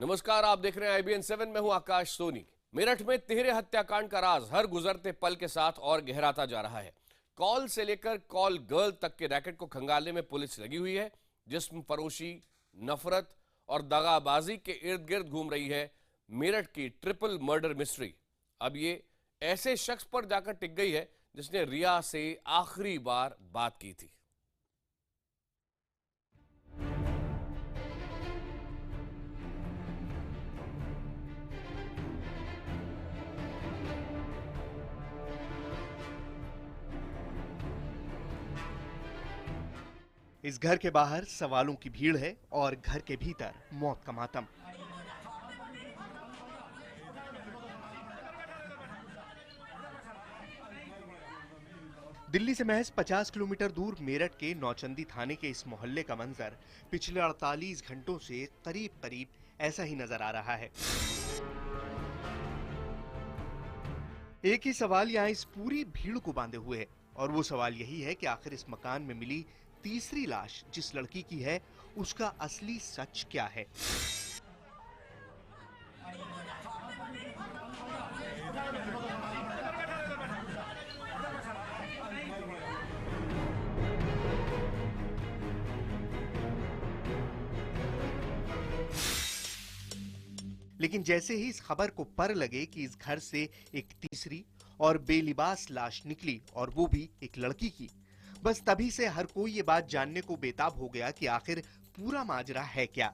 नमस्कार, आप देख रहे हैं IBN 7 में हूं आकाश सोनी। मेरठ में तिहरे हत्याकांड का राज हर गुजरते पल के साथ और गहराता जा रहा है। कॉल से लेकर कॉल गर्ल तक के रैकेट को खंगालने में पुलिस लगी हुई है। जिस्म फरोशी, नफरत और दगाबाजी के इर्द गिर्द घूम रही है मेरठ की ट्रिपल मर्डर मिस्ट्री। अब ये ऐसे शख्स पर जाकर टिक गई है जिसने रिया से आखिरी बार बात की थी। इस घर के बाहर सवालों की भीड़ है और घर के भीतर मौत का मातम। दिल्ली से महज 50 किलोमीटर दूर मेरठ के नौचंदी थाने के इस मोहल्ले का मंजर पिछले 48 घंटों से करीब ऐसा ही नजर आ रहा है। एक ही सवाल यहाँ इस पूरी भीड़ को बांधे हुए है और वो सवाल यही है कि आखिर इस मकान में मिली तीसरी लाश जिस लड़की की है, उसका असली सच क्या है। लेकिन जैसे ही इस खबर को पर लगे कि इस घर से एक तीसरी और बेलिबास लाश निकली और वो भी एक लड़की की, बस तभी से हर कोई ये बात जानने को बेताब हो गया कि आखिर पूरा माजरा है क्या।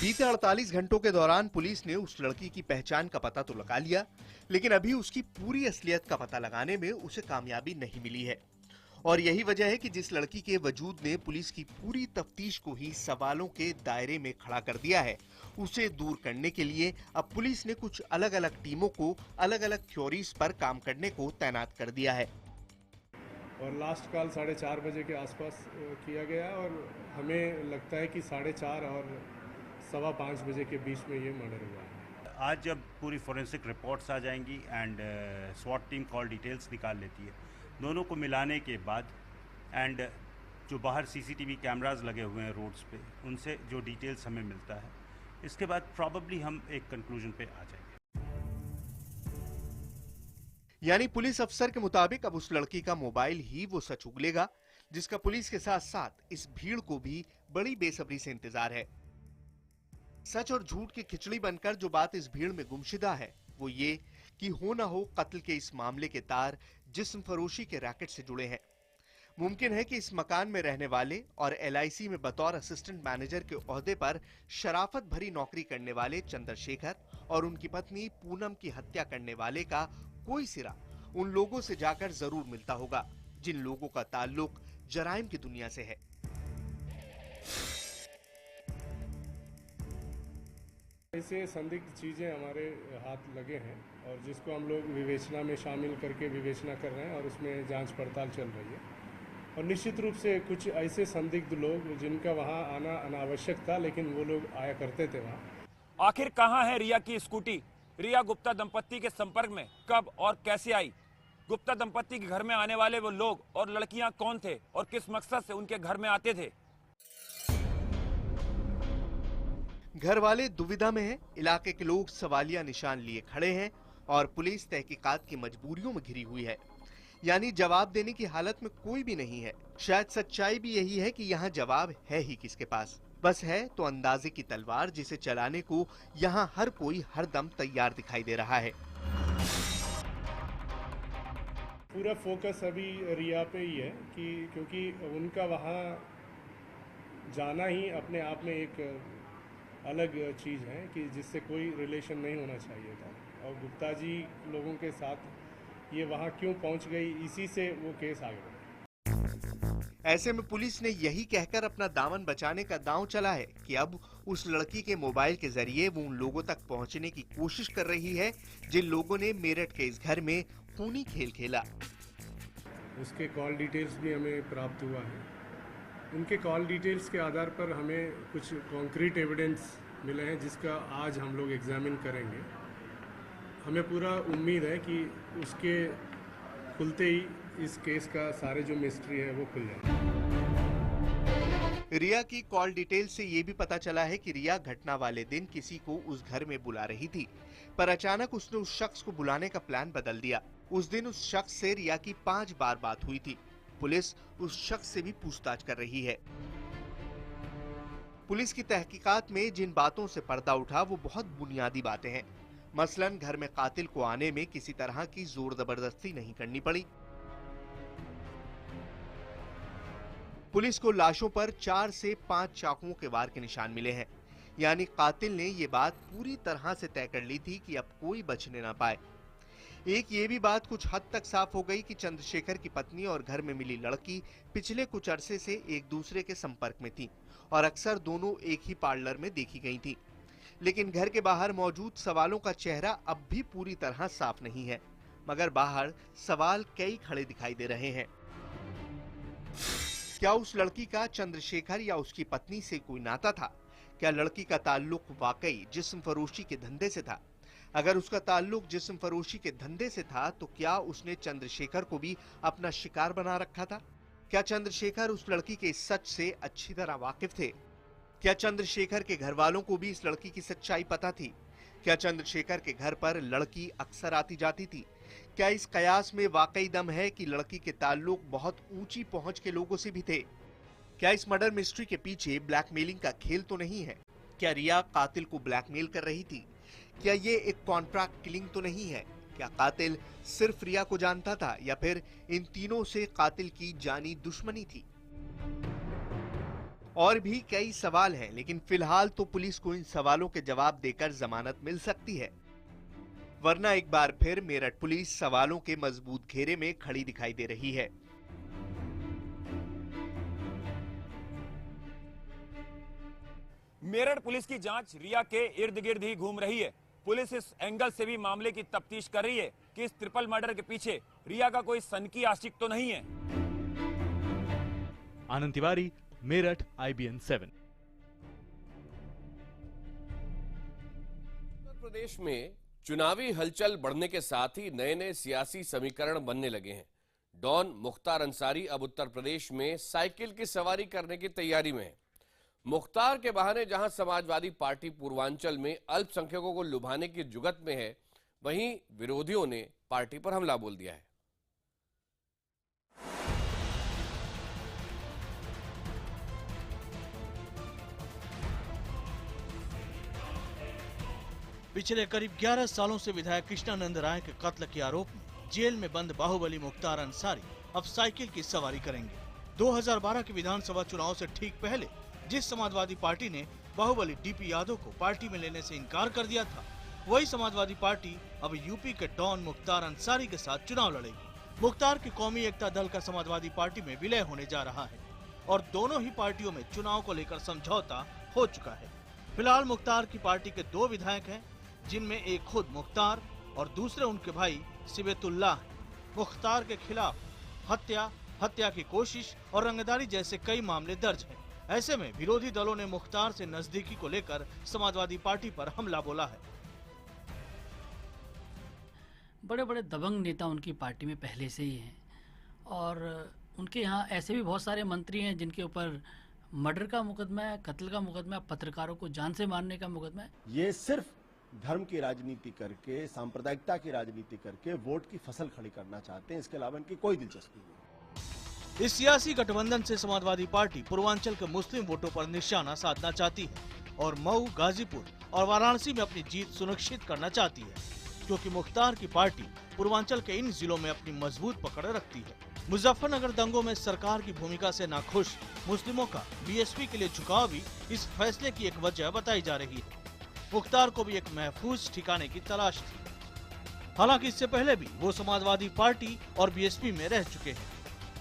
बीते 48 घंटों के दौरान पुलिस ने उस लड़की की पहचान का पता तो लगा लिया, लेकिन अभी उसकी पूरी असलियत का पता लगाने में उसे कामयाबी नहीं मिली है। और यही वजह है कि जिस लड़की के वजूद ने पुलिस की पूरी तफ्तीश को ही सवालों के दायरे में खड़ा कर दिया है, उसे दूर करने के लिए अब पुलिस ने कुछ अलग अलग टीमों को अलग अलग थ्योरीज पर काम करने को तैनात कर दिया है। और लास्ट कॉल 4:30 बजे के आसपास किया गया और हमें लगता है कि 4:30 और 5:15 बजे के बीच में ये मर्डर हुआ है। आज जब पूरी फोरेंसिक रिपोर्ट्स आ जाएंगी एंड स्वॉट टीम कॉल डिटेल्स निकाल लेती है, दोनों को मिलाने के बाद एंड जो बाहर CCTV कैमरास लगे हुए हैं रोड्स पे, उनसे जो डिटेल्स हमें मिलता है, इसके बाद प्रॉबेबली हम एक कंक्लूजन पे आ जाएंगे। यानी पुलिस अफसर के मुताबिक अब उस लड़की का मोबाइल ही वो सच उगलेगा जिसका पुलिस के साथ साथ इस भीड़ को भी बड़ी बेसब्री से इंतजार है। सच और झूठ की खिचड़ी बनकर जो बात इस भीड़ में गुमशुदा है वो ये कि हो ना हो कत्ल के इस मामले के तार जिस्म फरोशी के रैकेट से जुड़े हैं। मुमकिन है कि इस मकान में रहने वाले और LIC में बतौर असिस्टेंट मैनेजर के ओहदे पर शराफत भरी नौकरी करने वाले चंद्रशेखर और उनकी पत्नी पूनम की हत्या करने वाले का कोई सिरा उन लोगों से जाकर जरूर मिलता होगा जिन लोगों का ताल्लुक जराइम की दुनिया से है। ऐसे संदिग्ध चीज़ें हमारे हाथ लगे हैं और जिसको हम लोग विवेचना में शामिल करके विवेचना कर रहे हैं और उसमें जांच पड़ताल चल रही है। और निश्चित रूप से कुछ ऐसे संदिग्ध लोग जिनका वहां आना अनावश्यक था, लेकिन वो लोग आया करते थे वहां। आखिर कहां है रिया की स्कूटी? रिया गुप्ता दंपत्ति के संपर्क में कब और कैसे आई? गुप्ता दंपत्ति के घर में आने वाले वो लोग और लड़कियां कौन थे और किस मकसद से उनके घर में आते थे? घर वाले दुविधा में हैं, इलाके के लोग सवालिया निशान लिए खड़े हैं और पुलिस तहकीकात की मजबूरियों में घिरी हुई है। यानी जवाब देने की हालत में कोई भी नहीं है। शायद सच्चाई भी यही है कि यहाँ जवाब है ही किसके पास, बस है तो अंदाजे की तलवार जिसे चलाने को यहाँ हर कोई हरदम तैयार दिखाई दे रहा है। पूरा फोकस अभी रिया पे ही है कि क्योंकि उनका वहाँ जाना ही अपने आप में एक अलग चीज़ है कि जिससे कोई रिलेशन नहीं होना चाहिए था। और गुप्ता जी लोगों के साथ ये वहाँ क्यों पहुँच गई, इसी से वो केस आ गया। ऐसे में पुलिस ने यही कहकर अपना दामन बचाने का दांव चला है कि अब उस लड़की के मोबाइल के जरिए वो उन लोगों तक पहुंचने की कोशिश कर रही है जिन लोगों ने मेरठ के इस घर में खूनी खेल खेला। उसके कॉल डिटेल्स भी हमें प्राप्त हुआ है। उनके कॉल डिटेल्स के आधार पर हमें कुछ कॉन्क्रीट एविडेंस मिले हैं जिसका आज हम लोग एग्जामिन करेंगे। हमें पूरा उम्मीद है कि उसके खुलते ही इस केस का सारे जो मिस्ट्री है वो खुल जाए। रिया की कॉल डिटेल से ये भी पता चला है कि रिया घटना वाले दिन किसी को उस घर में बुला रही थी, पर अचानक उसने उस शख्स को बुलाने का प्लान बदल दिया। उस दिन उस शख्स से रिया की 5 बार बात हुई थी। पुलिस उस शख्स से भी पूछताछ कर रही है। पुलिस की तहकीकात में जिन बातों से पर्दा उठा वो बहुत बुनियादी बातें हैं। मसलन घर में कातिल को आने में किसी तरह की जोर जबरदस्ती नहीं करनी पड़ी। पुलिस को लाशों पर 4 से 5 चाकुओं के वार के निशान मिले हैं, यानी कातिल ने ये बात पूरी तरह से तय कर ली थी कि अब कोई बचने ना पाए। एक ये भी बात कुछ हद तक साफ हो गई कि चंद्रशेखर की पत्नी और घर में मिली लड़की पिछले कुछ अरसे से एक दूसरे के संपर्क में थी और अक्सर दोनों एक ही पार्लर में देखी गई थी। लेकिन घर के बाहर मौजूद सवालों का चेहरा अब भी पूरी तरह साफ नहीं है, मगर बाहर सवाल कई खड़े दिखाई दे रहे हैं। क्या उस लड़की का चंद्रशेखर या उसकी पत्नी से कोई नाता था? क्या लड़की का ताल्लुक वाकई जिस्म फरोशी के धंधे से था? अगर उसका ताल्लुक जिस्म फरोशी के धंधे से था तो क्या उसने चंद्रशेखर को भी अपना शिकार बना रखा था? क्या चंद्रशेखर उस लड़की के इस सच से अच्छी तरह वाकिफ थे? क्या चंद्रशेखर के घर वालों को भी इस लड़की की सच्चाई पता थी? क्या चंद्रशेखर के घर पर लड़की अक्सर आती जाती थी? क्या इस कयास में वाकई दम है कि लड़की के ताल्लुक बहुत ऊंची पहुंच के लोगों से भी थे? क्या इस मर्डर मिस्ट्री के पीछे ब्लैकमेलिंग का खेल तो नहीं है? क्या रिया कातिल को ब्लैकमेल कर रही थी? क्या ये एक कॉन्ट्रैक्ट किलिंग तो नहीं है? क्या कातिल सिर्फ रिया को जानता था या फिर इन तीनों से कातिल की जानी दुश्मनी थी? और भी कई सवाल हैं, लेकिन फिलहाल तो पुलिस को इन सवालों के जवाब देकर जमानत मिल सकती है, वरना एक बार फिर मेरठ पुलिस सवालों के मजबूत घेरे में खड़ी दिखाई दे रही है। मेरठ पुलिस की जांच रिया के इर्द गिर्द ही घूम रही है। पुलिस इस एंगल से भी मामले की तफ्तीश कर रही है कि इस ट्रिपल मर्डर के पीछे रिया का कोई सनकी आशिक तो नहीं है। आनंद तिवारी, मेरठ, IBN 7। उत्तर प्रदेश में चुनावी हलचल बढ़ने के साथ ही नए नए सियासी समीकरण बनने लगे हैं। डॉन मुख्तार अंसारी अब उत्तर प्रदेश में साइकिल की सवारी करने की तैयारी में है। मुख्तार के बहाने जहां समाजवादी पार्टी पूर्वांचल में अल्पसंख्यकों को लुभाने की जुगत में है, वहीं विरोधियों ने पार्टी पर हमला बोल दिया है। पिछले करीब 11 सालों से विधायक कृष्णानंद राय के कत्ल के आरोप में जेल में बंद बाहुबली मुख्तार अंसारी अब साइकिल की सवारी करेंगे। 2012 के विधानसभा चुनाव से ठीक पहले जिस समाजवादी पार्टी ने बाहुबली DP यादव को पार्टी में लेने से इनकार कर दिया था, वही समाजवादी पार्टी अब यूपी के डॉन मुख्तार अंसारी के साथ चुनाव लड़ेगी। मुख्तार की कौमी एकता दल का समाजवादी पार्टी में विलय होने जा रहा है और दोनों ही पार्टियों में चुनाव को लेकर समझौता हो चुका है। फिलहाल मुख्तार की पार्टी के 2 विधायक हैं, जिनमें एक खुद मुख्तार और दूसरे उनके भाई सिबेतुल्लाह हैं। मुख्तार के खिलाफ हत्या की कोशिश और रंगदारी जैसे कई मामले दर्ज हैं। ऐसे में विरोधी दलों ने मुख्तार से नजदीकी को लेकर समाजवादी पार्टी पर हमला बोला है। बड़े बड़े दबंग नेता उनकी पार्टी में पहले से ही हैं और उनके यहाँ ऐसे भी बहुत सारे मंत्री हैं जिनके ऊपर मर्डर का मुकदमा है, कत्ल का मुकदमा है, पत्रकारों को जान से मारने का मुकदमा है। ये सिर्फ धर्म की राजनीति करके, सांप्रदायिकता की राजनीति करके वोट की फसल खड़ी करना चाहते हैं। इसके अलावा इनकी कोई दिलचस्पी नहीं। इस सियासी गठबंधन से समाजवादी पार्टी पूर्वांचल के मुस्लिम वोटों पर निशाना साधना चाहती है और मऊ, गाजीपुर और वाराणसी में अपनी जीत सुनिश्चित करना चाहती है, क्योंकि मुख्तार की पार्टी पूर्वांचल के इन जिलों में अपनी मजबूत पकड़ रखती है। मुजफ्फरनगर दंगों में सरकार की भूमिका से नाखुश मुस्लिमों का BSP के लिए झुकाव भी इस फैसले की एक वजह बताई जा रही है। मुख्तार को भी एक महफूज ठिकाने की तलाश थी। हालांकि इससे पहले भी वो समाजवादी पार्टी और BSP में रह चुके हैं।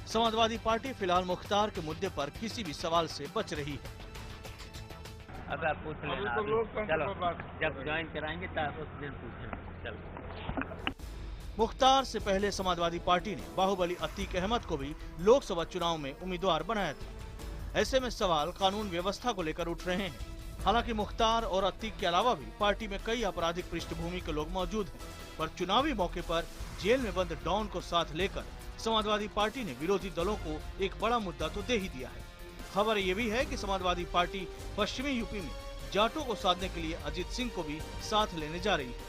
समाजवादी पार्टी फिलहाल मुख्तार के मुद्दे पर किसी भी सवाल से बच रही है। अब आप पूछ लेना, चलो जब ज्वाइन कराएंगे तब उस दिन पूछेंगे। चलो। मुख्तार से पहले समाजवादी पार्टी ने बाहुबली अतीक अहमद को भी लोकसभा चुनाव में उम्मीदवार बनाया था। ऐसे में सवाल कानून व्यवस्था को लेकर उठ रहे हैं। हालांकि मुख्तार और अतीक के अलावा भी पार्टी में कई आपराधिक पृष्ठभूमि के लोग मौजूद हैं, पर चुनावी मौके पर जेल में बंद डॉन को साथ लेकर समाजवादी पार्टी ने विरोधी दलों को एक बड़ा मुद्दा तो दे ही दिया है। खबर ये भी है कि समाजवादी पार्टी पश्चिमी यूपी में जाटों को साधने के लिए अजीत सिंह को भी साथ लेने जा रही है।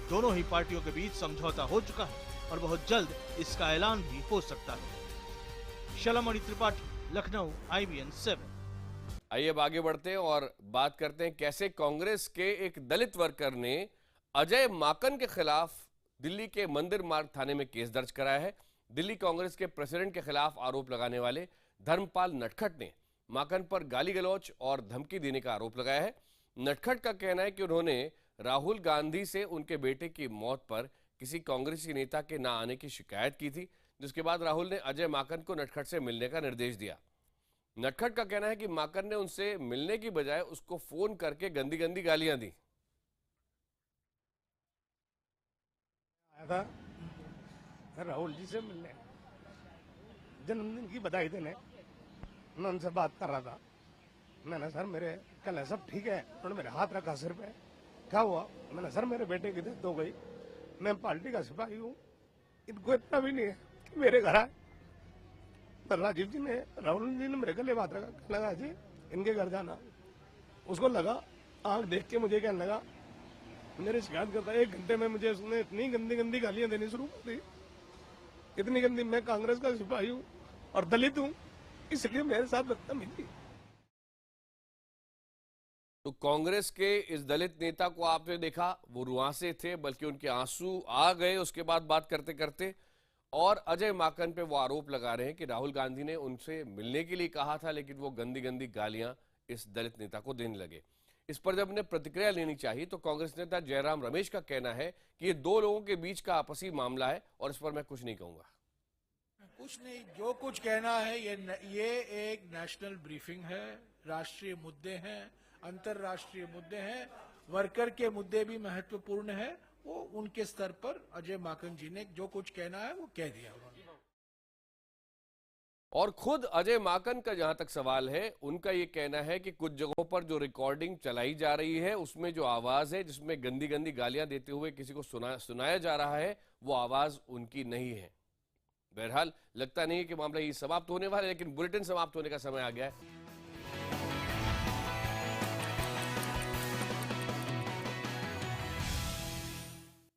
दोनों ही पार्टियों के बीच समझौता हो चुका है और बहुत जल्द इसका ऐलान भी हो सकता है। शलमणि त्रिपाठी, लखनऊ, IBN 7। आइए अब आगे बढ़ते हैं और बात करते हैं कैसे कांग्रेस के एक दलित वर्कर ने अजय माकन के खिलाफ दिल्ली के मंदिर मार्ग थाने में केस दर्ज कराया है। दिल्ली कांग्रेस के प्रेसिडेंट के खिलाफ आरोप लगाने वाले धर्मपाल नटखट ने माकन पर गाली गलौज और धमकी देने का आरोप लगाया है। नटखट का कहना है कि उन्होंने राहुल गांधी से उनके बेटे की मौत पर किसी कांग्रेसी नेता के ना आने की शिकायत की थी, जिसके बाद राहुल ने अजय माकन को नटखट से मिलने का निर्देश दिया। नटखट का कहना है कि माकन ने उनसे मिलने की बजाय उसको फोन करके गंदी गंदी गालियां दी। आया था सर राहुल जी से मिलने, जन्मदिन की बधाई देने, मैं उनसे बात कर रहा था। मैंने सर मेरे कल सब ठीक है, उन्होंने मेरे हाथ रखा सिर पे, क्या हुआ? मैंने सर मेरे बेटे की डेथ हो गई, मैं पार्टी का सिपाही हूँ, इनको इतना भी नहीं है कि मेरे घर आए। तो राजीव जी ने, राहुल जी ने मेरे गले बात रखा, लगा जी इनके घर जाना। उसको लगा, आंख देख के मुझे कहने लगा, मेरी शिकायत करता 1 घंटे में मुझे उसने इतनी गंदी गंदी गालियां देनी शुरू कर दी, इतनी गंदी। मैं कांग्रेस का सिपाही हूँ और दलित हूँ, इसलिए मेरे साथ बदतमीजी। तो कांग्रेस के इस दलित नेता को आपने देखा, वो रुआंसे थे, बल्कि उनके आंसू आ गए उसके बाद बात करते करते। और अजय माकन पे वो आरोप लगा रहे हैं कि राहुल गांधी ने उनसे मिलने के लिए कहा था, लेकिन वो गंदी गंदी गालियां इस दलित नेता को देने लगे। इस पर जब उन्हें प्रतिक्रिया लेनी चाहिए तो कांग्रेस नेता जयराम रमेश का कहना है कि ये 2 लोगों के बीच का आपसी मामला है और इस पर मैं कुछ नहीं कहूंगा। कुछ नहीं, जो कुछ कहना है ये एक नेशनल ब्रीफिंग है, राष्ट्रीय मुद्दे हैं, अंतर्राष्ट्रीय मुद्दे हैं, वर्कर के मुद्दे भी महत्वपूर्ण है। वो उनके स्तर पर अजय माकन जी ने जो कुछ कहना है वो कह दिया उन्होंने। और खुद अजय माकन का जहां तक सवाल है, उनका ये कहना है कि कुछ जगहों पर जो रिकॉर्डिंग चलाई जा रही है उसमें जो आवाज है जिसमें गंदी गंदी गालियां देते हुए किसी को सुनाया जा रहा है, वो आवाज उनकी नहीं है। बहरहाल लगता नहीं है कि मामला ये समाप्त होने वाला है, लेकिन बुलेटिन समाप्त होने का समय आ गया है।